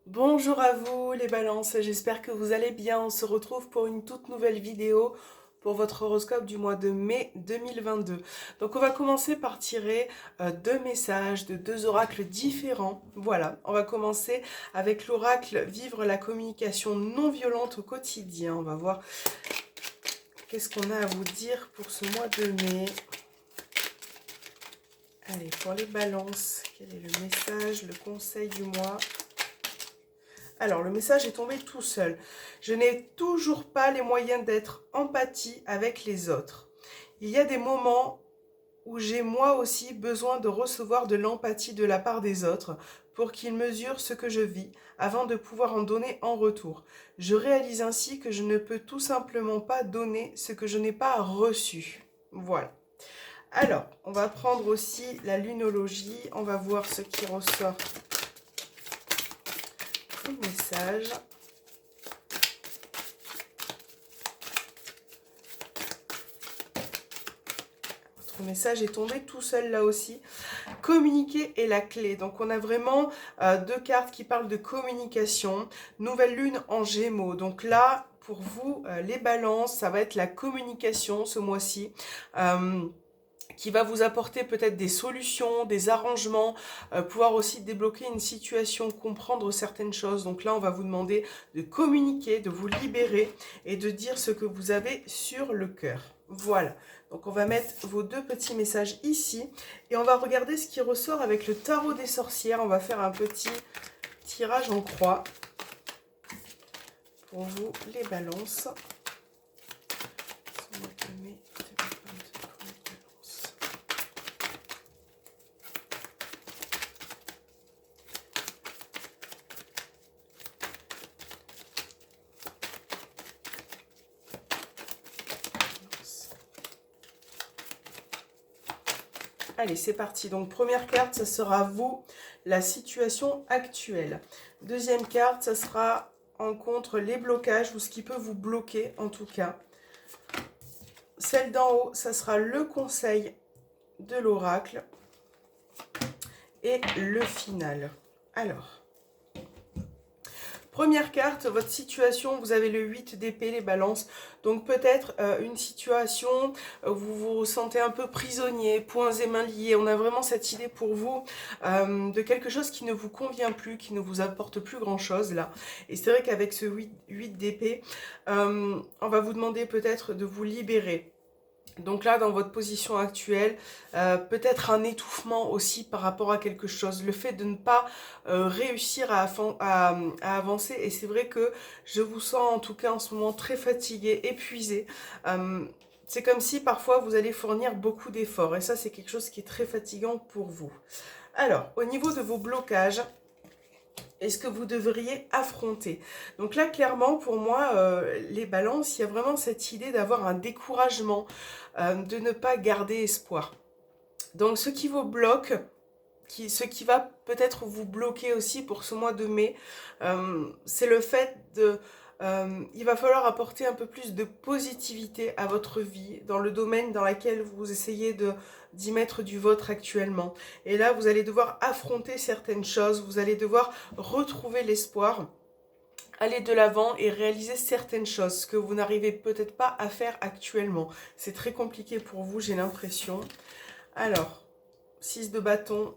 Bonjour à vous les balances, j'espère que vous allez bien. On se retrouve pour une toute nouvelle vidéo pour votre horoscope du mois de mai 2022. Donc on va commencer par tirer deux messages de deux oracles différents. Voilà, on va commencer avec l'oracle Vivre la communication non violente au quotidien. On va voir qu'est-ce qu'on a à vous dire pour ce mois de mai. Allez, pour les balances, quel est le message, le conseil du mois ? Alors, le message est tombé tout seul. Je n'ai toujours pas les moyens d'être empathie avec les autres. Il y a des moments où j'ai moi aussi besoin de recevoir de l'empathie de la part des autres pour qu'ils mesurent ce que je vis avant de pouvoir en donner en retour. Je réalise ainsi que je ne peux tout simplement pas donner ce que je n'ai pas reçu. Voilà. Alors, on va prendre aussi la lunologie. On va voir ce qui ressort comme message. Votre message est tombé tout seul là aussi. Communiquer est la clé. Donc on a vraiment deux cartes qui parlent de communication. Nouvelle lune en Gémeaux. Donc là, pour vous, les balances, ça va être la communication ce mois-ci. Qui va vous apporter peut-être des solutions, des arrangements, pouvoir aussi débloquer une situation, comprendre certaines choses. Donc là, on va vous demander de communiquer, de vous libérer et de dire ce que vous avez sur le cœur. Voilà, donc on va mettre vos deux petits messages ici et on va regarder ce qui ressort avec le tarot des sorcières. On va faire un petit tirage en croix pour vous, les balances. Allez, c'est parti. Donc, première carte, ça sera vous, la situation actuelle. Deuxième carte, ça sera en contre les blocages ou ce qui peut vous bloquer en tout cas. Celle d'en haut, ça sera le conseil de l'oracle. Et le final. Alors, première carte, votre situation, vous avez le 8 d'épée, les balances. Donc peut-être une situation où vous vous sentez un peu prisonnier, poings et mains liés. On a vraiment cette idée pour vous de quelque chose qui ne vous convient plus, qui ne vous apporte plus grand-chose là. Et c'est vrai qu'avec ce 8 d'épée, on va vous demander peut-être de vous libérer. Donc là, dans votre position actuelle, peut-être un étouffement aussi par rapport à quelque chose. Le fait de ne pas réussir à avancer. Et c'est vrai que je vous sens en tout cas en ce moment très fatigué, épuisé. C'est comme si parfois vous allez fournir beaucoup d'efforts. Et ça, c'est quelque chose qui est très fatigant pour vous. Alors, au niveau de vos blocages, est-ce que vous devriez affronter? Donc là, clairement, pour moi, les balances, il y a vraiment cette idée d'avoir un découragement, de ne pas garder espoir. Donc ce qui vous bloque, ce qui va peut-être vous bloquer aussi pour ce mois de mai, c'est le fait de... il va falloir apporter un peu plus de positivité à votre vie dans le domaine dans lequel vous essayez d'y mettre du vôtre actuellement. Et là, vous allez devoir affronter certaines choses, vous allez devoir retrouver l'espoir, aller de l'avant et réaliser certaines choses que vous n'arrivez peut-être pas à faire actuellement. C'est très compliqué pour vous, j'ai l'impression. Alors, 6 de bâton.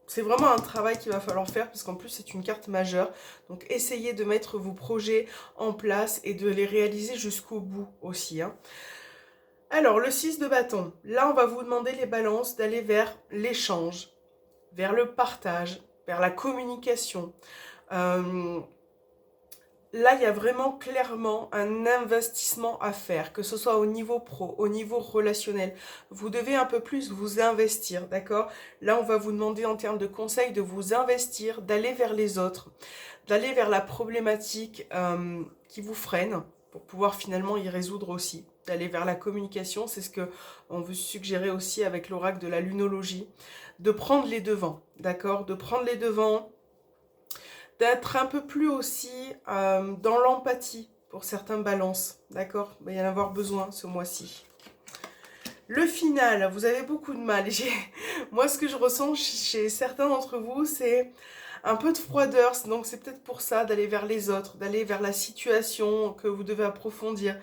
C'est vraiment un travail qu'il va falloir faire parce qu'en plus c'est une carte majeure. Donc essayez de mettre vos projets en place et de les réaliser jusqu'au bout aussi. Alors le 6 de bâton. Là on va vous demander les balances d'aller vers l'échange, vers le partage, vers la communication. Là, il y a vraiment clairement un investissement à faire, que ce soit au niveau pro, au niveau relationnel. Vous devez un peu plus vous investir, d'accord? Là, on va vous demander en termes de conseils de vous investir, d'aller vers les autres, d'aller vers la problématique qui vous freine pour pouvoir finalement y résoudre aussi. D'aller vers la communication, c'est ce que on veut suggérer aussi avec l'oracle de la lunologie. De prendre les devants, d'accord? De prendre les devants, d'être un peu plus aussi dans l'empathie pour certains balances, d'accord? Il va y en avoir besoin ce mois-ci. Le final, vous avez beaucoup de mal. Moi, ce que je ressens chez certains d'entre vous, c'est un peu de froideur, donc c'est peut-être pour ça d'aller vers les autres, d'aller vers la situation que vous devez approfondir.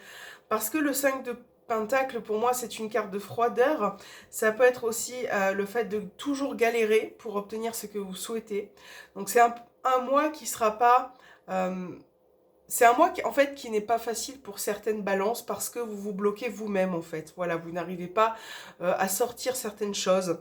Parce que le 5 de Pentacle, pour moi, c'est une carte de froideur. Ça peut être aussi le fait de toujours galérer pour obtenir ce que vous souhaitez. Donc c'est un mois qui sera pas... c'est un mois qui, en fait, qui n'est pas facile pour certaines balances parce que vous vous bloquez vous-même, en fait. Voilà, vous n'arrivez pas à sortir certaines choses.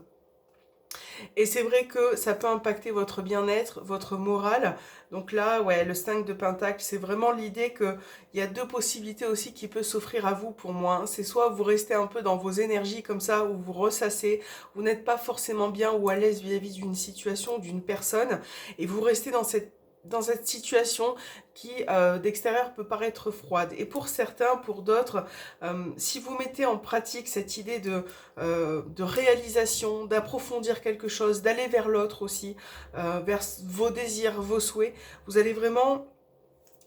Et c'est vrai que ça peut impacter votre bien-être, votre morale. Donc là, ouais, le 5 de Pentacle, c'est vraiment l'idée qu'il y a deux possibilités aussi qui peuvent s'offrir à vous pour moi. C'est soit vous restez un peu dans vos énergies comme ça, ou vous ressassez, vous n'êtes pas forcément bien ou à l'aise vis-à-vis d'une situation, d'une personne, et vous restez dans cette situation qui d'extérieur peut paraître froide. Et pour certains, pour d'autres, si vous mettez en pratique cette idée de réalisation, d'approfondir quelque chose, d'aller vers l'autre aussi, vers vos désirs, vos souhaits, vous allez vraiment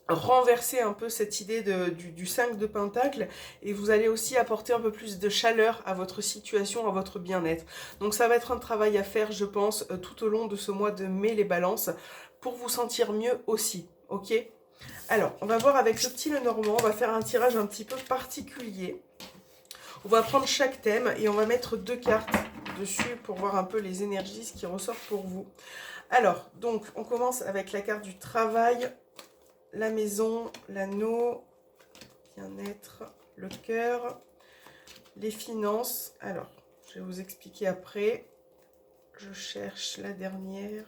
renverser un peu cette idée du 5 de Pentacle et vous allez aussi apporter un peu plus de chaleur à votre situation, à votre bien-être. Donc ça va être un travail à faire, je pense, tout au long de ce mois de mai, les balances, pour vous sentir mieux aussi, ok? Alors, on va voir avec le petit Lenormand, on va faire un tirage un petit peu particulier. On va prendre chaque thème et on va mettre 2 cartes dessus pour voir un peu les énergies, ce qui ressort pour vous. Alors, donc, on commence avec la carte du travail, la maison, l'anneau, bien-être, le cœur, les finances. Alors, je vais vous expliquer après. Je cherche la dernière.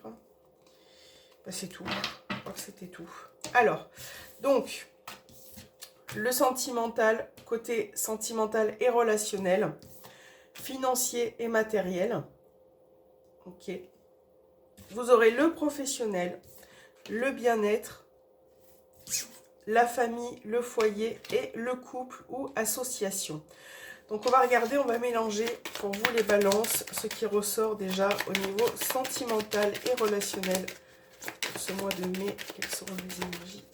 Ben, c'est tout. Je crois que c'était tout. Alors, donc, le sentimental, côté sentimental et relationnel, financier et matériel. Ok. Vous aurez le professionnel, le bien-être, la famille, le foyer et le couple ou association. Donc on va regarder, on va mélanger pour vous les balances, ce qui ressort déjà au niveau sentimental et relationnel pour ce mois de mai. Quelles seront les énergies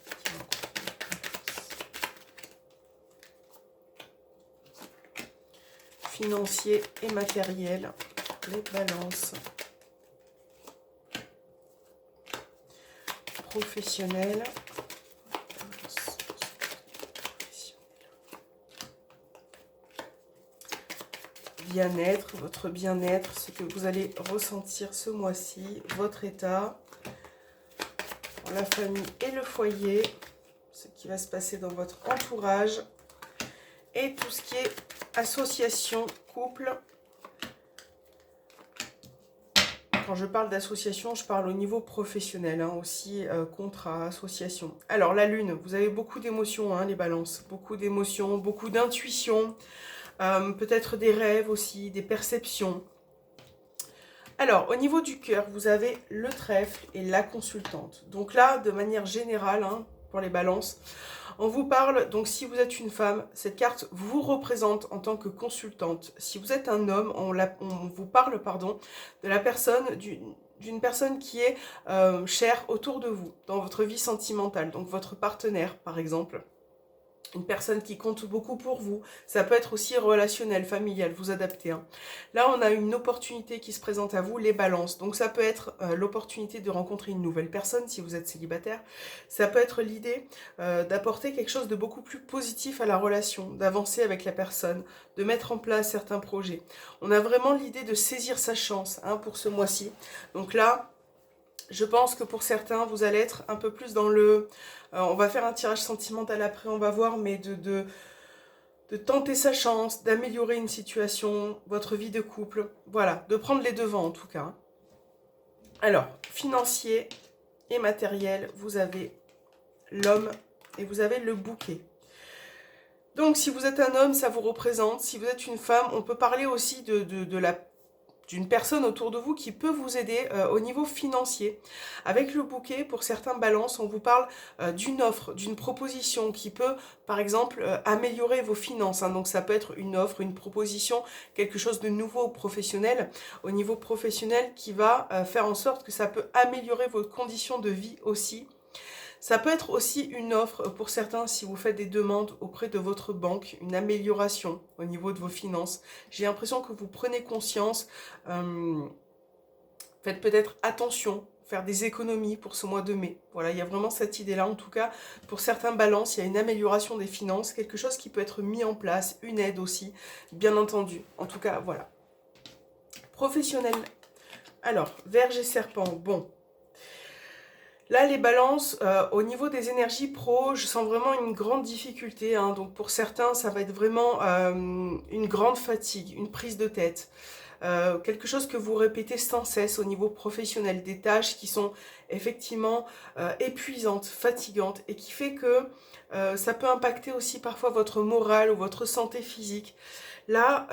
qui vont financier et matériel, les balances. Professionnel. Bien-être, votre bien-être, ce que vous allez ressentir ce mois-ci, votre état, la famille et le foyer, ce qui va se passer dans votre entourage et tout ce qui est association, couple. Quand je parle d'association, je parle au niveau professionnel, hein, aussi contrat, association. Alors la lune, vous avez beaucoup d'émotions, hein, les balances, beaucoup d'émotions, beaucoup d'intuition. Peut-être des rêves aussi, des perceptions. Alors, au niveau du cœur, vous avez le trèfle et la consultante. Donc là, de manière générale, hein, pour les balances, on vous parle, donc si vous êtes une femme, cette carte vous représente en tant que consultante. Si vous êtes un homme, on vous parle, pardon, de la personne, d'une personne qui est chère autour de vous, dans votre vie sentimentale, donc votre partenaire, par exemple. Une personne qui compte beaucoup pour vous. Ça peut être aussi relationnel, familial, vous adaptez. Hein. Là, on a une opportunité qui se présente à vous, les balances. Donc, ça peut être l'opportunité de rencontrer une nouvelle personne si vous êtes célibataire. Ça peut être l'idée d'apporter quelque chose de beaucoup plus positif à la relation, d'avancer avec la personne, de mettre en place certains projets. On a vraiment l'idée de saisir sa chance, hein, pour ce mois-ci. Donc là, je pense que pour certains, vous allez être un peu plus dans le... on va faire un tirage sentimental après, on va voir, mais de tenter sa chance, d'améliorer une situation, votre vie de couple. Voilà, de prendre les devants en tout cas. Alors, financier et matériel, vous avez l'homme et vous avez le bouquet. Donc, si vous êtes un homme, ça vous représente. Si vous êtes une femme, on peut parler aussi d'une personne autour de vous qui peut vous aider au niveau financier. Avec le bouquet, pour certains balances, on vous parle d'une offre, d'une proposition qui peut, par exemple, améliorer vos finances. Hein. Donc ça peut être une offre, une proposition, quelque chose de nouveau professionnel, au niveau professionnel qui va faire en sorte que ça peut améliorer vos conditions de vie aussi. Ça peut être aussi une offre pour certains si vous faites des demandes auprès de votre banque, une amélioration au niveau de vos finances. J'ai l'impression que vous prenez conscience, faites peut-être attention, faire des économies pour ce mois de mai. Voilà, il y a vraiment cette idée-là. En tout cas, pour certains balances, il y a une amélioration des finances, quelque chose qui peut être mis en place, une aide aussi, bien entendu. En tout cas, voilà. Professionnel. Alors, Vierge et Serpent, bon. Là, les balances, au niveau des énergies pro, je sens vraiment une grande difficulté. Hein. Donc, pour certains, ça va être vraiment une grande fatigue, une prise de tête. Quelque chose que vous répétez sans cesse au niveau professionnel. Des tâches qui sont effectivement épuisantes, fatigantes et qui fait que ça peut impacter aussi parfois votre morale ou votre santé physique. Là,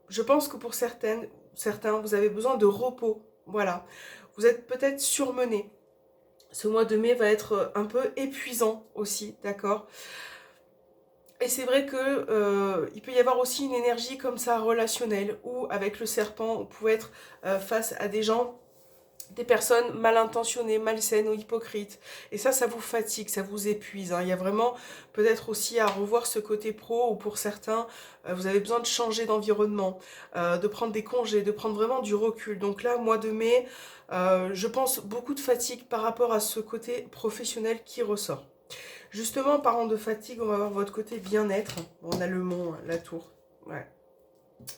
je pense que pour certains, vous avez besoin de repos. Voilà. Vous êtes peut-être surmené. Ce mois de mai va être un peu épuisant aussi, d'accord? Et c'est vrai que il peut y avoir aussi une énergie comme ça relationnelle, où avec le serpent, on pouvait être face à des gens, des personnes mal intentionnées, malsaines ou hypocrites. Et ça vous fatigue, ça vous épuise. Hein. Il y a vraiment peut-être aussi à revoir ce côté pro, où pour certains, vous avez besoin de changer d'environnement, de prendre des congés, de prendre vraiment du recul. Donc là, mois de mai, je pense beaucoup de fatigue par rapport à ce côté professionnel qui ressort. Justement, en parlant de fatigue, on va voir votre côté bien-être. On a le mont, la tour. Ouais.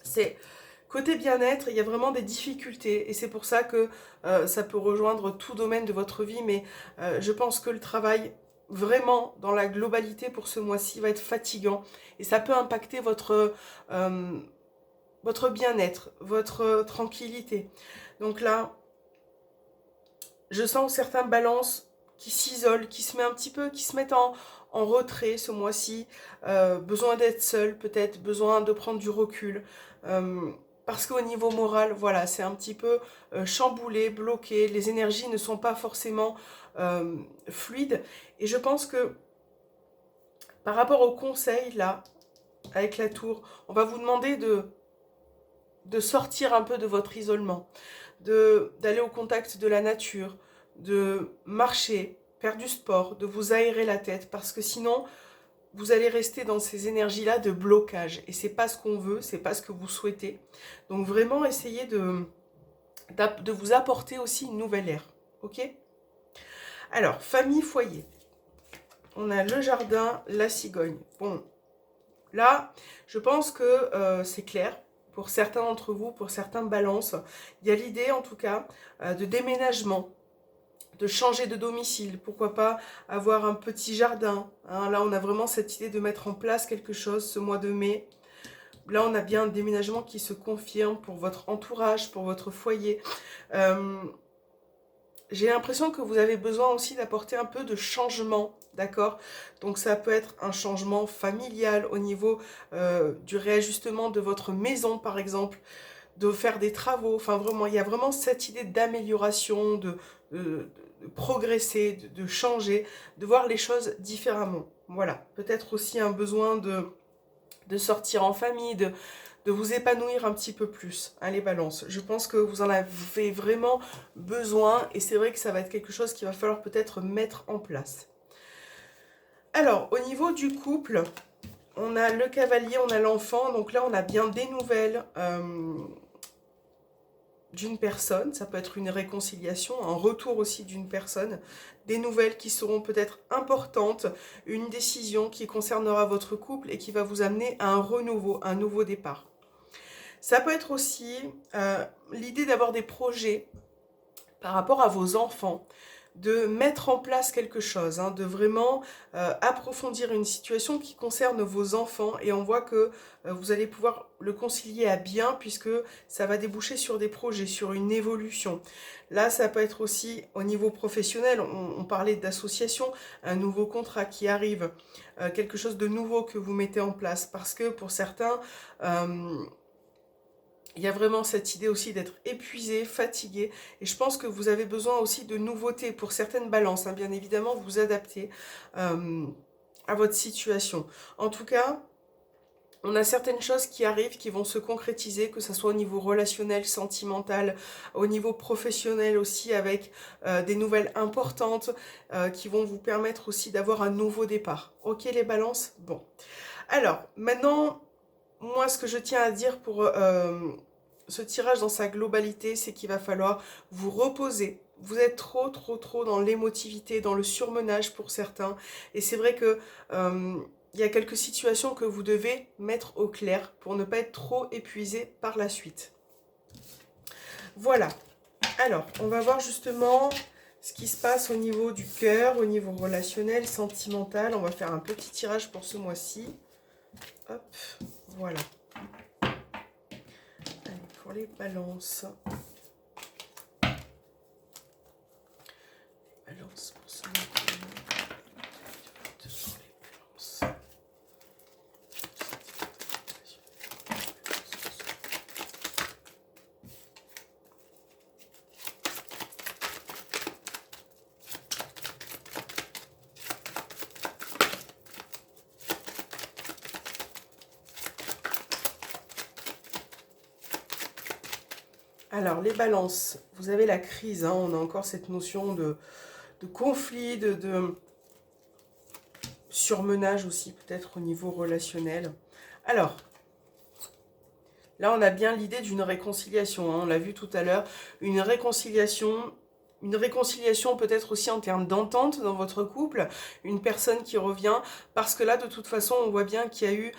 C'est côté bien-être, il y a vraiment des difficultés. Et c'est pour ça que ça peut rejoindre tout domaine de votre vie. Mais je pense que le travail, vraiment, dans la globalité pour ce mois-ci, va être fatigant. Et ça peut impacter votre bien-être, votre tranquillité. Donc là, je sens certains balances qui s'isolent, qui se mettent un petit peu, qui se mettent en retrait ce mois-ci. Besoin d'être seul, peut-être, besoin de prendre du recul. Parce qu'au niveau moral, voilà, c'est un petit peu chamboulé, bloqué. Les énergies ne sont pas forcément fluides. Et je pense que par rapport au conseil, là, avec la tour, on va vous demander de sortir un peu de votre isolement, d'aller au contact de la nature, de marcher, faire du sport, de vous aérer la tête, parce que sinon, vous allez rester dans ces énergies-là de blocage. Et c'est pas ce qu'on veut, c'est pas ce que vous souhaitez. Donc vraiment, essayez de vous apporter aussi une nouvelle ère. Ok? Alors, famille, foyer. On a le jardin, la cigogne. Bon, là, je pense que c'est clair. Pour certains d'entre vous, pour certains balances, il y a l'idée en tout cas de déménagement, de changer de domicile, pourquoi pas avoir un petit jardin. Hein. Là, on a vraiment cette idée de mettre en place quelque chose ce mois de mai. Là, on a bien un déménagement qui se confirme pour votre entourage, pour votre foyer. J'ai l'impression que vous avez besoin aussi d'apporter un peu de changement, d'accord? Donc ça peut être un changement familial au niveau du réajustement de votre maison, par exemple, de faire des travaux. Enfin, vraiment, il y a vraiment cette idée d'amélioration, de progresser, de changer, de voir les choses différemment. Voilà, peut-être aussi un besoin de sortir en famille, de vous épanouir un petit peu plus, hein, les balances. Je pense que vous en avez vraiment besoin et c'est vrai que ça va être quelque chose qu'il va falloir peut-être mettre en place. Alors, au niveau du couple, on a le cavalier, on a l'enfant, donc là on a bien des nouvelles d'une personne, ça peut être une réconciliation, un retour aussi d'une personne, des nouvelles qui seront peut-être importantes, une décision qui concernera votre couple et qui va vous amener à un renouveau, un nouveau départ. Ça peut être aussi l'idée d'avoir des projets par rapport à vos enfants, de mettre en place quelque chose, hein, de vraiment approfondir une situation qui concerne vos enfants et on voit que vous allez pouvoir le concilier à bien puisque ça va déboucher sur des projets, sur une évolution. Là, ça peut être aussi au niveau professionnel, on parlait d'association, un nouveau contrat qui arrive, quelque chose de nouveau que vous mettez en place parce que pour certains, il y a vraiment cette idée aussi d'être épuisé, fatigué. Et je pense que vous avez besoin aussi de nouveautés pour certaines balances. Hein, bien évidemment, vous adaptez à votre situation. En tout cas, on a certaines choses qui arrivent, qui vont se concrétiser, que ce soit au niveau relationnel, sentimental, au niveau professionnel aussi, avec des nouvelles importantes qui vont vous permettre aussi d'avoir un nouveau départ. Ok les balances? Bon. Alors, maintenant... Moi, ce que je tiens à dire pour ce tirage dans sa globalité, c'est qu'il va falloir vous reposer vous êtes trop dans l'émotivité, dans le surmenage pour certains. Et c'est vrai que il y a quelques situations que vous devez mettre au clair pour ne pas être trop épuisé par la suite. Voilà. Alors, on va voir justement ce qui se passe au niveau du cœur, au niveau relationnel, sentimental. On va faire un petit tirage pour ce mois-ci. Hop, voilà. Allez, pour les balances. Balance pour ce mois-ci. Alors, les balances, vous avez la crise, hein, on a encore cette notion de conflit, de surmenage aussi, peut-être au niveau relationnel. Alors, là, on a bien l'idée d'une réconciliation, hein, on l'a vu tout à l'heure, une réconciliation peut-être aussi en termes d'entente dans votre couple, une personne qui revient, parce que là, de toute façon, on voit bien qu'il y a eu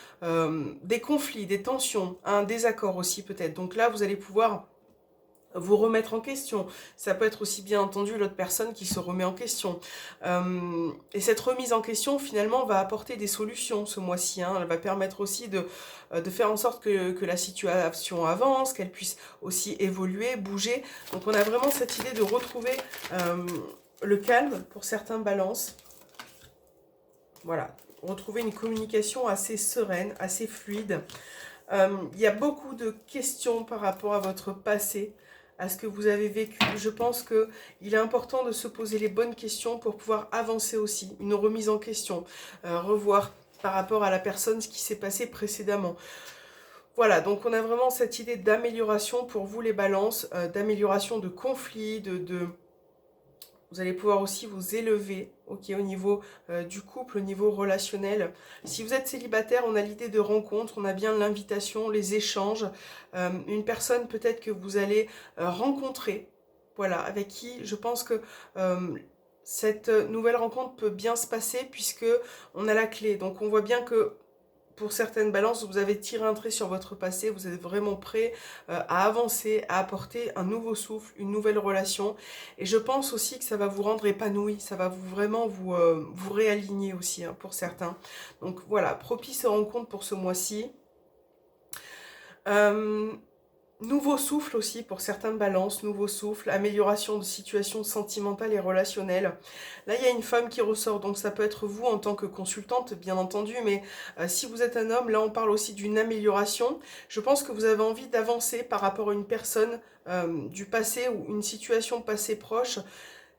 des conflits, des tensions, un désaccord aussi peut-être. Donc là, vous allez pouvoir vous remettre en question. Ça peut être aussi bien entendu l'autre personne qui se remet en question. Et cette remise en question, finalement, va apporter des solutions ce mois-ci. Hein. Elle va permettre aussi de faire en sorte que la situation avance, qu'elle puisse aussi évoluer, bouger. Donc on a vraiment cette idée de retrouver le calme pour certains balances. Voilà, retrouver une communication assez sereine, assez fluide. Il y a beaucoup de questions par rapport à votre passé, à ce que vous avez vécu. Je pense qu'il est important de se poser les bonnes questions pour pouvoir avancer aussi. Une remise en question, revoir par rapport à la personne ce qui s'est passé précédemment. Voilà, donc on a vraiment cette idée d'amélioration pour vous les balances, d'amélioration de conflits, vous allez pouvoir aussi vous élever, ok, au niveau du couple, au niveau relationnel. Si vous êtes célibataire, on a l'idée de rencontre, on a bien l'invitation, les échanges. Une personne peut-être que vous allez rencontrer, voilà, avec qui je pense que cette nouvelle rencontre peut bien se passer puisque on a la clé. Donc on voit bien que pour certaines balances, vous avez tiré un trait sur votre passé, vous êtes vraiment prêt à avancer, à apporter un nouveau souffle, une nouvelle relation. Et je pense aussi que ça va vous rendre épanoui, ça va vraiment vous réaligner aussi hein, pour certains. Donc voilà, propice rencontre pour ce mois-ci. Nouveau souffle aussi pour certaines balances, nouveau souffle, amélioration de situation sentimentale et relationnelle. Là, il y a une femme qui ressort, donc ça peut être vous en tant que consultante, bien entendu, mais si vous êtes un homme, là on parle aussi d'une amélioration. Je pense que vous avez envie d'avancer par rapport à une personne du passé ou une situation passée proche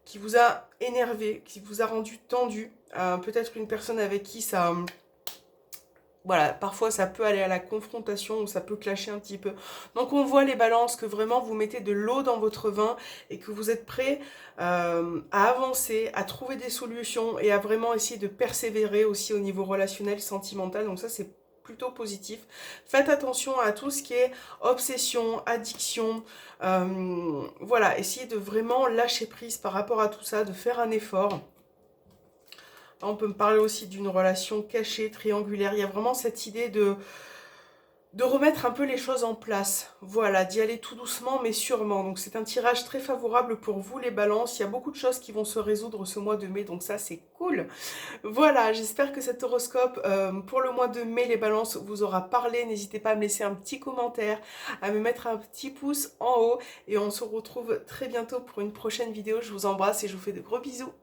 qui vous a énervé, qui vous a rendu tendu. Peut-être une personne avec qui ça... Voilà, parfois ça peut aller à la confrontation ou ça peut clasher un petit peu. Donc on voit les balances que vraiment vous mettez de l'eau dans votre vin et que vous êtes prêt à avancer, à trouver des solutions et à vraiment essayer de persévérer aussi au niveau relationnel, sentimental. Donc ça c'est plutôt positif. Faites attention à tout ce qui est obsession, addiction. Voilà, essayez de vraiment lâcher prise par rapport à tout ça, de faire un effort. On peut me parler aussi d'une relation cachée, triangulaire. Il y a vraiment cette idée de remettre un peu les choses en place. Voilà, d'y aller tout doucement mais sûrement. Donc c'est un tirage très favorable pour vous les balances. Il y a beaucoup de choses qui vont se résoudre ce mois de mai, donc ça c'est cool. Voilà, j'espère que cet horoscope pour le mois de mai les balances vous aura parlé. N'hésitez pas à me laisser un petit commentaire, à me mettre un petit pouce en haut. Et on se retrouve très bientôt pour une prochaine vidéo. Je vous embrasse et je vous fais de gros bisous.